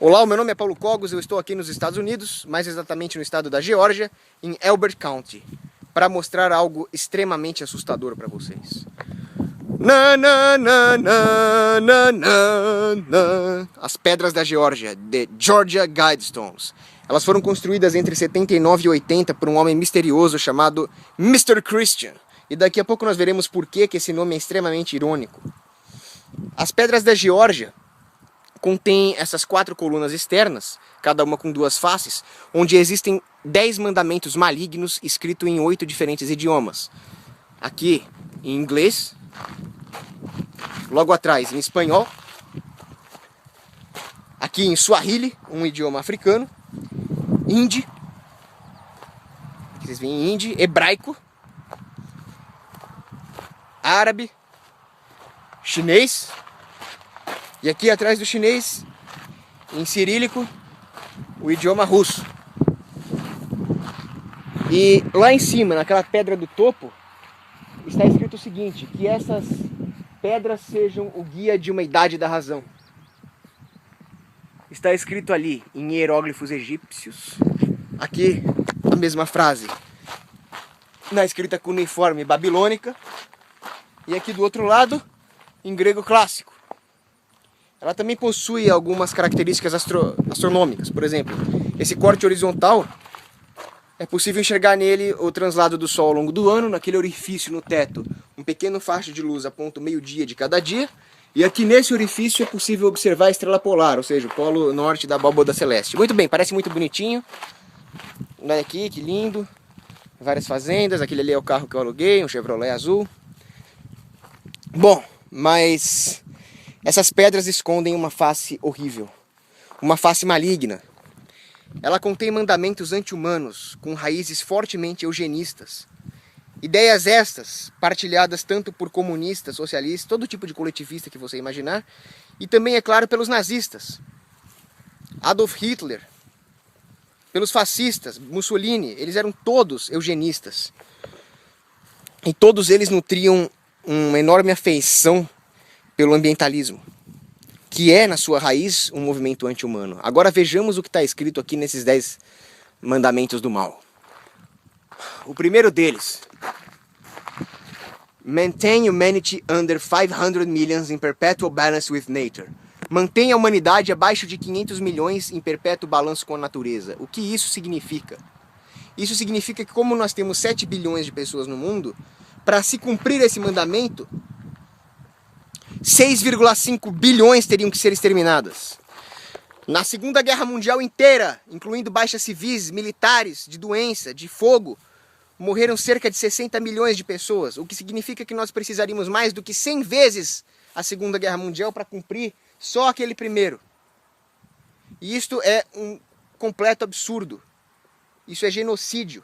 Olá, o meu nome é Paulo Cogos, eu estou aqui nos Estados Unidos, mais exatamente no estado da Geórgia, em Elbert County, para mostrar algo extremamente assustador para vocês. As pedras da Geórgia, The Georgia Guidestones. Elas foram construídas entre 79 e 80 por um homem misterioso chamado Mr. Christian. E daqui a pouco nós veremos por que esse nome é extremamente irônico. As pedras da Geórgia contém essas 4 colunas externas, cada uma com 2 faces, onde existem 10 mandamentos malignos escritos em 8 diferentes idiomas. Aqui em inglês, logo atrás em espanhol, aqui em Swahili, um idioma africano, hindi, vocês veem em hindi, hebraico, árabe, chinês. E aqui atrás do chinês, em cirílico, o idioma russo. E lá em cima, naquela pedra do topo, está escrito o seguinte, que essas pedras sejam o guia de uma idade da razão. Está escrito ali, em hieróglifos egípcios, aqui a mesma frase, na escrita cuneiforme babilônica, e aqui do outro lado, em grego clássico. Ela também possui algumas características astronômicas. Por exemplo, esse corte horizontal, é possível enxergar nele o translado do Sol ao longo do ano. Naquele orifício no teto, um pequeno faixa de luz aponta o meio-dia de cada dia. E aqui nesse orifício é possível observar a estrela polar, ou seja, o polo norte da abóbada celeste. Muito bem, parece muito bonitinho. Olha aqui, que lindo. Várias fazendas, aquele ali é o carro que eu aluguei, um Chevrolet azul. Bom, mas essas pedras escondem uma face horrível, uma face maligna. Ela contém mandamentos anti-humanos, com raízes fortemente eugenistas. Ideias estas, partilhadas tanto por comunistas, socialistas, todo tipo de coletivista que você imaginar, e também, é claro, pelos nazistas. Adolf Hitler, pelos fascistas, Mussolini, eles eram todos eugenistas. E todos eles nutriam uma enorme afeição pelo ambientalismo, que é, na sua raiz, um movimento anti-humano. Agora vejamos o que está escrito aqui nesses 10 mandamentos do mal. O primeiro deles: Maintain humanity under 500 millions in perpetual balance with nature. Mantenha a humanidade abaixo de 500 milhões em perpétuo balanço com a natureza. O que isso significa? Isso significa que, como nós temos 7 bilhões de pessoas no mundo, para se cumprir esse mandamento, 6,5 bilhões teriam que ser exterminadas. Na Segunda Guerra Mundial inteira, incluindo baixas civis, militares, de doença, de fogo, morreram cerca de 60 milhões de pessoas, o que significa que nós precisaríamos mais do que 100 vezes a Segunda Guerra Mundial para cumprir só aquele primeiro. E isto é um completo absurdo. Isso é genocídio.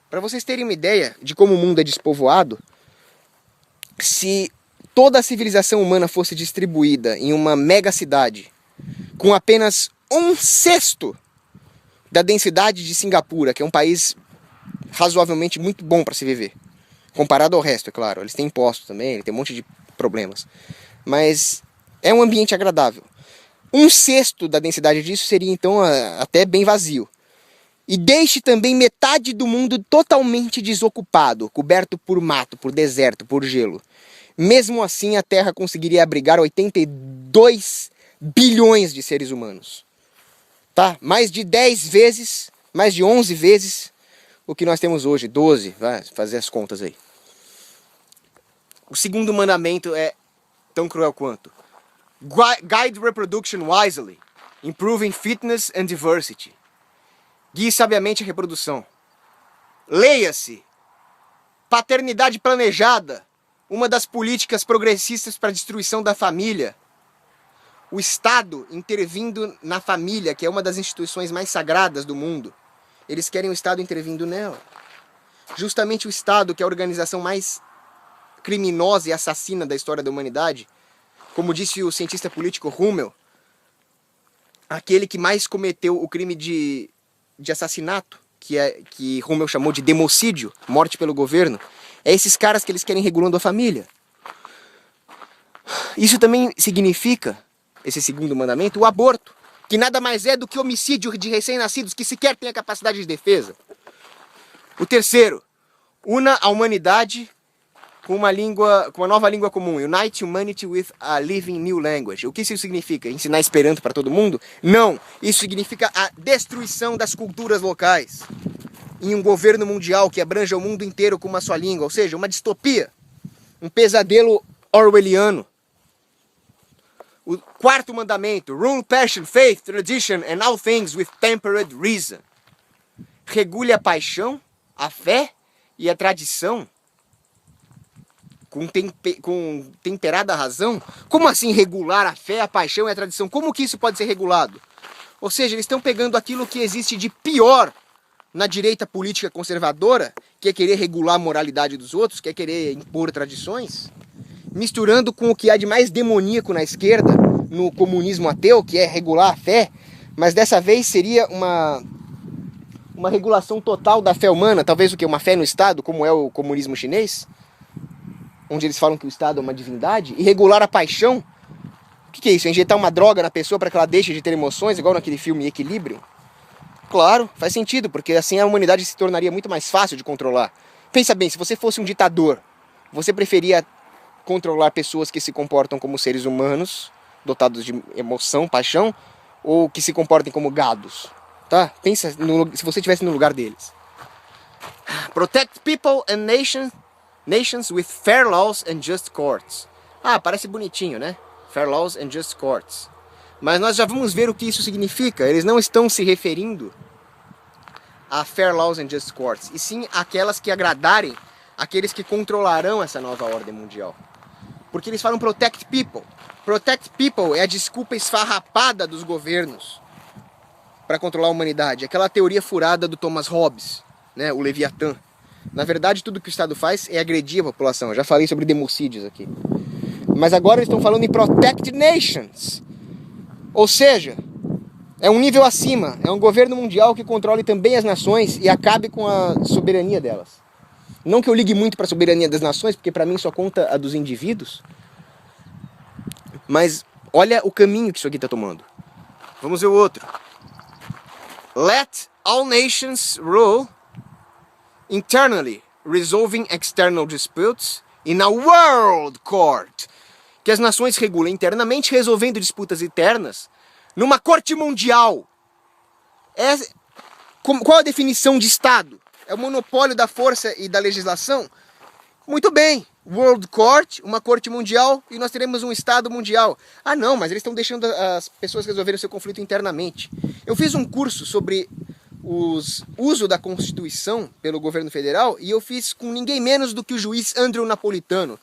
Para vocês terem uma ideia de como o mundo é despovoado, se toda a civilização humana fosse distribuída em uma mega cidade com apenas 1/6 da densidade de Singapura, que é um país razoavelmente muito bom para se viver, comparado ao resto, é claro. Eles têm impostos também, ele tem um monte de problemas, mas é um ambiente agradável. 1/6 da densidade disso seria então até bem vazio. E deixe também metade do mundo totalmente desocupado, coberto por mato, por deserto, por gelo. Mesmo assim, a Terra conseguiria abrigar 82 bilhões de seres humanos. Tá? Mais de 10 vezes, mais de 11 vezes o que nós temos hoje. 12, vai fazer as contas aí. O segundo mandamento é tão cruel quanto: Guide reproduction wisely, improving fitness and diversity. Guie sabiamente a reprodução. Leia-se: paternidade planejada, uma das políticas progressistas para a destruição da família. O Estado intervindo na família, que é uma das instituições mais sagradas do mundo. Eles querem o Estado intervindo nela. Justamente o Estado, que é a organização mais criminosa e assassina da história da humanidade, como disse o cientista político Hummel, aquele que mais cometeu o crime de assassinato, que Hummel chamou de democídio, morte pelo governo, é esses caras que eles querem regulando a família. Isso também significa, esse segundo mandamento, o aborto. que nada mais é do que homicídio de recém-nascidos que sequer têm a capacidade de defesa. O terceiro, una a humanidade com uma nova língua comum. Unite humanity with a living new language. O que isso significa? Ensinar Esperanto para todo mundo? Não! Isso significa a destruição das culturas locais em um governo mundial que abranja o mundo inteiro com uma só língua. Ou seja, uma distopia. Um pesadelo orwelliano. O quarto mandamento. Rule passion, faith, tradition and all things with temperate reason. Regule a paixão, a fé e a tradição com temperada razão? Como assim regular a fé, a paixão e a tradição? Como que isso pode ser regulado? Ou seja, eles estão pegando aquilo que existe de pior na direita política conservadora, que é querer regular a moralidade dos outros, que é querer impor tradições, misturando com o que há de mais demoníaco na esquerda, no comunismo ateu, que é regular a fé, mas dessa vez seria uma regulação total da fé humana, talvez o que? Uma fé no Estado, como é o comunismo chinês, onde eles falam que o Estado é uma divindade, e regular a paixão. O que é isso? É injetar uma droga na pessoa para que ela deixe de ter emoções, igual naquele filme Equilíbrio? Claro, faz sentido, porque assim a humanidade se tornaria muito mais fácil de controlar. Pensa bem, se você fosse um ditador, você preferia controlar pessoas que se comportam como seres humanos, dotados de emoção, paixão, ou que se comportem como gados? Tá? Pensa se você estivesse no lugar deles. Protect people and nations with fair laws and just courts. Ah, parece bonitinho, né? Fair laws and just courts. Mas nós já vamos ver o que isso significa. Eles não estão se referindo a fair laws and just courts, e sim aquelas que agradarem aqueles que controlarão essa nova ordem mundial. Porque eles falam protect people. Protect people é a desculpa esfarrapada dos governos para controlar a humanidade. Aquela teoria furada do Thomas Hobbes, né? O Leviatã. Na verdade, tudo que o Estado faz é agredir a população. Eu já falei sobre democídios aqui. Mas agora eles estão falando em protect nations. Ou seja, é um nível acima. É um governo mundial que controle também as nações e acabe com a soberania delas. Não que eu ligue muito para a soberania das nações, porque para mim só conta a dos indivíduos. Mas olha o caminho que isso aqui está tomando. Vamos ver o outro. Let all nations rule internally, resolving external disputes in a world court. Que as nações regulem internamente, resolvendo disputas internas numa corte mundial. Qual a definição de Estado? É o monopólio da força e da legislação? Muito bem, World Court, uma corte mundial, e nós teremos um Estado mundial. Ah não, mas eles estão deixando as pessoas resolverem o seu conflito internamente. Eu fiz um curso sobre o uso da Constituição pelo governo federal, e eu fiz com ninguém menos do que o juiz Andrew Napolitano,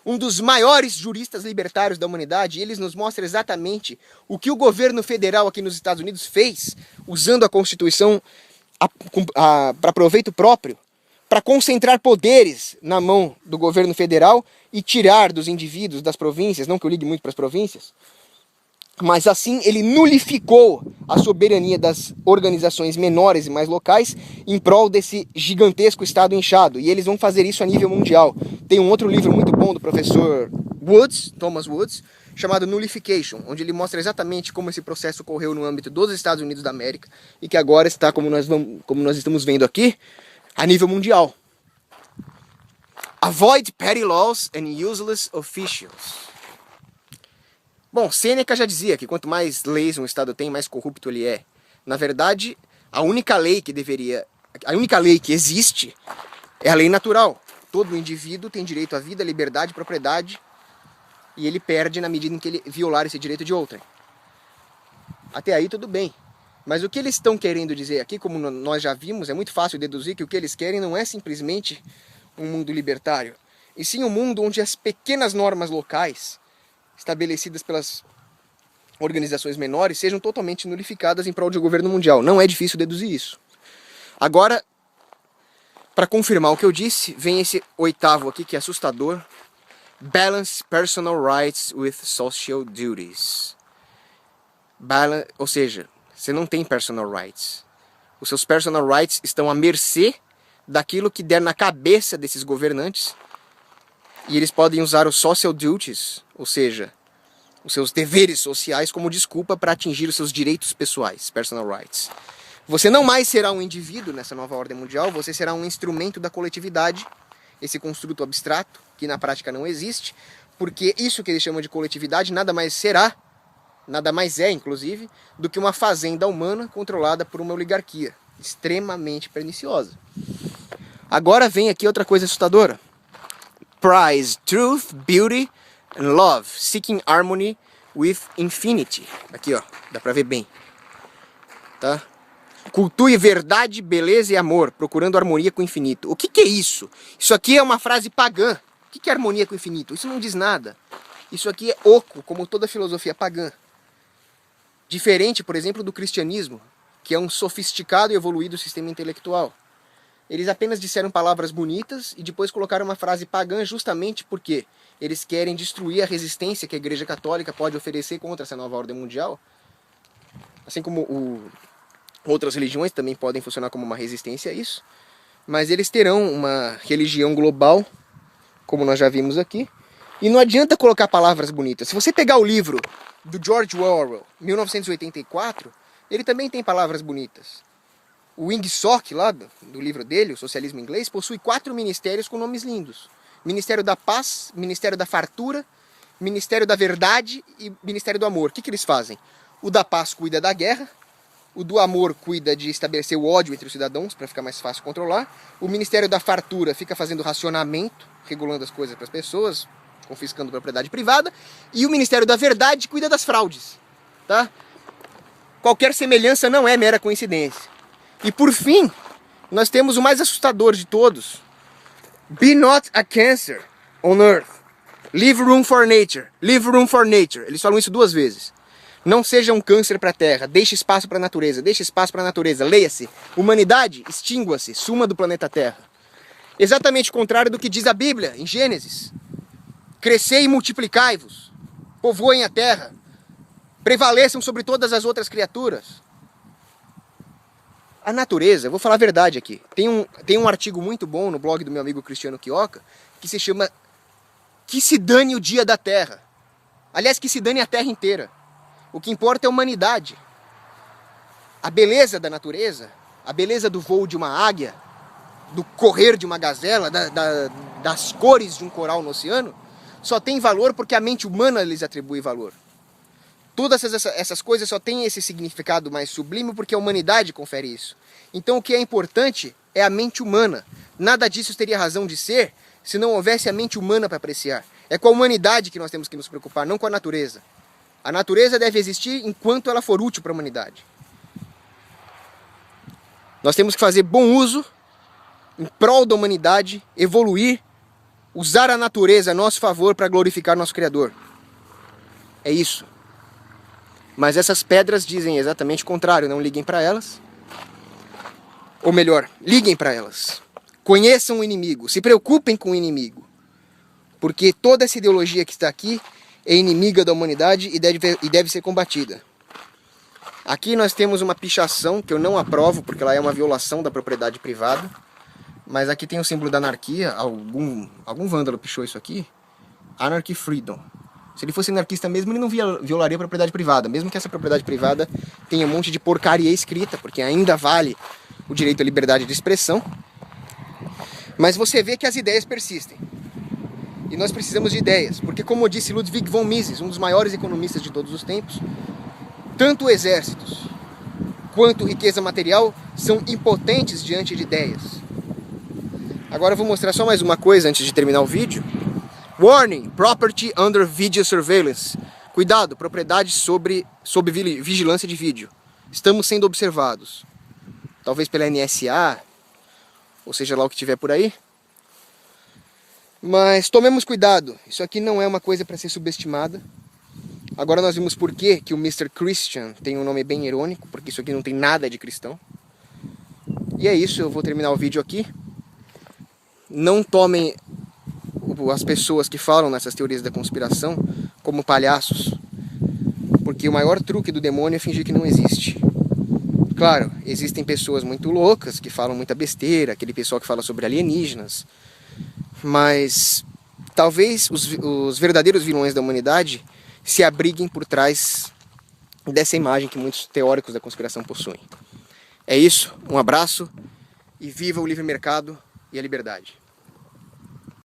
um dos maiores juristas libertários da humanidade, e eles nos mostram exatamente o que o governo federal aqui nos Estados Unidos fez, usando a Constituição para proveito próprio, para concentrar poderes na mão do governo federal e tirar dos indivíduos, das províncias, não que eu ligue muito para as províncias, mas assim ele nulificou a soberania das organizações menores e mais locais em prol desse gigantesco Estado inchado. E eles vão fazer isso a nível mundial. Tem um outro livro muito bom do professor Woods, Thomas Woods, chamado Nullification, onde ele mostra exatamente como esse processo ocorreu no âmbito dos Estados Unidos da América e que agora está, como nós estamos vendo aqui, a nível mundial. Avoid petty laws and useless officials. Bom, Sêneca já dizia que quanto mais leis um Estado tem, mais corrupto ele é. Na verdade, a única lei que existe é a lei natural. Todo indivíduo tem direito à vida, liberdade, propriedade, e ele perde na medida em que ele violar esse direito de outrem. Até aí tudo bem. Mas o que eles estão querendo dizer aqui, como nós já vimos, é muito fácil deduzir que o que eles querem não é simplesmente um mundo libertário, e sim um mundo onde as pequenas normas locais estabelecidas pelas organizações menores sejam totalmente nulificadas em prol de um governo mundial. Não é difícil deduzir isso. Agora, para confirmar o que eu disse, vem esse oitavo aqui que é assustador. Balance personal rights with social duties. Ou seja, você não tem personal rights. Os seus personal rights estão à mercê daquilo que der na cabeça desses governantes. E eles podem usar os social duties, ou seja, os seus deveres sociais como desculpa para atingir os seus direitos pessoais, personal rights. Você não mais será um indivíduo nessa nova ordem mundial, você será um instrumento da coletividade, esse construto abstrato, que na prática não existe, porque isso que eles chamam de coletividade nada mais é, inclusive, do que uma fazenda humana controlada por uma oligarquia, extremamente perniciosa. Agora vem aqui outra coisa assustadora. Prize truth, beauty and love, seeking harmony with infinity. Aqui, ó, dá pra ver bem. Tá? Cultue verdade, beleza e amor, procurando harmonia com o infinito. O que é isso? Isso aqui é uma frase pagã. O que é harmonia com o infinito? Isso não diz nada. Isso aqui é oco, como toda filosofia pagã. Diferente, por exemplo, do cristianismo, que é um sofisticado e evoluído sistema intelectual. Eles apenas disseram palavras bonitas e depois colocaram uma frase pagã justamente porque eles querem destruir a resistência que a Igreja Católica pode oferecer contra essa nova ordem mundial. Assim como outras religiões também podem funcionar como uma resistência a isso. Mas eles terão uma religião global, como nós já vimos aqui. E não adianta colocar palavras bonitas. Se você pegar o livro do George Orwell, 1984, ele também tem palavras bonitas. O Wingsock, lá do livro dele, O Socialismo Inglês, possui 4 ministérios com nomes lindos. Ministério da Paz, Ministério da Fartura, Ministério da Verdade e Ministério do Amor. O que eles fazem? O da Paz cuida da guerra, o do Amor cuida de estabelecer o ódio entre os cidadãos, para ficar mais fácil controlar. O Ministério da Fartura fica fazendo racionamento, regulando as coisas para as pessoas, confiscando propriedade privada. E o Ministério da Verdade cuida das fraudes. Tá? Qualquer semelhança não é mera coincidência. E por fim, nós temos o mais assustador de todos. Be not a cancer on earth. Leave room for nature. Leave room for nature. Eles falam isso 2 vezes. Não seja um câncer para a terra. Deixe espaço para a natureza. Deixe espaço para a natureza. Leia-se. Humanidade, extingua-se. Suma do planeta Terra. Exatamente o contrário do que diz a Bíblia, em Gênesis. Crescei e multiplicai-vos. Povoem a terra. Prevaleçam sobre todas as outras criaturas. A natureza, eu vou falar a verdade aqui. Tem um artigo muito bom no blog do meu amigo Cristiano Quioca, que se chama Que se dane o dia da Terra. Aliás, que se dane a Terra inteira. O que importa é a humanidade. A beleza da natureza, a beleza do voo de uma águia, do correr de uma gazela, das cores de um coral no oceano, só tem valor porque a mente humana lhes atribui valor. Todas essas coisas só têm esse significado mais sublime porque a humanidade confere isso. Então o que é importante é a mente humana. Nada disso teria razão de ser se não houvesse a mente humana para apreciar. É com a humanidade que nós temos que nos preocupar, não com a natureza. A natureza deve existir enquanto ela for útil para a humanidade. Nós temos que fazer bom uso em prol da humanidade, evoluir, usar a natureza a nosso favor para glorificar nosso Criador. É isso. Mas essas pedras dizem exatamente o contrário, não liguem para elas. Ou melhor, liguem para elas. Conheçam o inimigo, se preocupem com o inimigo. Porque toda essa ideologia que está aqui é inimiga da humanidade e deve ser combatida. Aqui nós temos uma pichação que eu não aprovo, porque ela é uma violação da propriedade privada. Mas aqui tem o símbolo da anarquia, algum vândalo pichou isso aqui. Anarchy Freedom. Se ele fosse anarquista mesmo, ele não violaria a propriedade privada. Mesmo que essa propriedade privada tenha um monte de porcaria escrita, porque ainda vale o direito à liberdade de expressão. Mas você vê que as ideias persistem. E nós precisamos de ideias, porque como disse Ludwig von Mises, um dos maiores economistas de todos os tempos, tanto exércitos quanto riqueza material são impotentes diante de ideias. Agora eu vou mostrar só mais uma coisa antes de terminar o vídeo. Warning, property under video surveillance. Cuidado, propriedade sob vigilância de vídeo. Estamos sendo observados. Talvez pela NSA, ou seja lá o que tiver por aí. Mas tomemos cuidado, isso aqui não é uma coisa para ser subestimada. Agora nós vimos por que o Mr. Christian tem um nome bem irônico, porque isso aqui não tem nada de cristão. E é isso, eu vou terminar o vídeo aqui. Não tomem as pessoas que falam nessas teorias da conspiração como palhaços, porque o maior truque do demônio é fingir que não existe. Claro, existem pessoas muito loucas que falam muita besteira, aquele pessoal que fala sobre alienígenas, mas talvez os verdadeiros vilões da humanidade se abriguem por trás dessa imagem que muitos teóricos da conspiração possuem. É isso, um abraço e viva o livre mercado e a liberdade.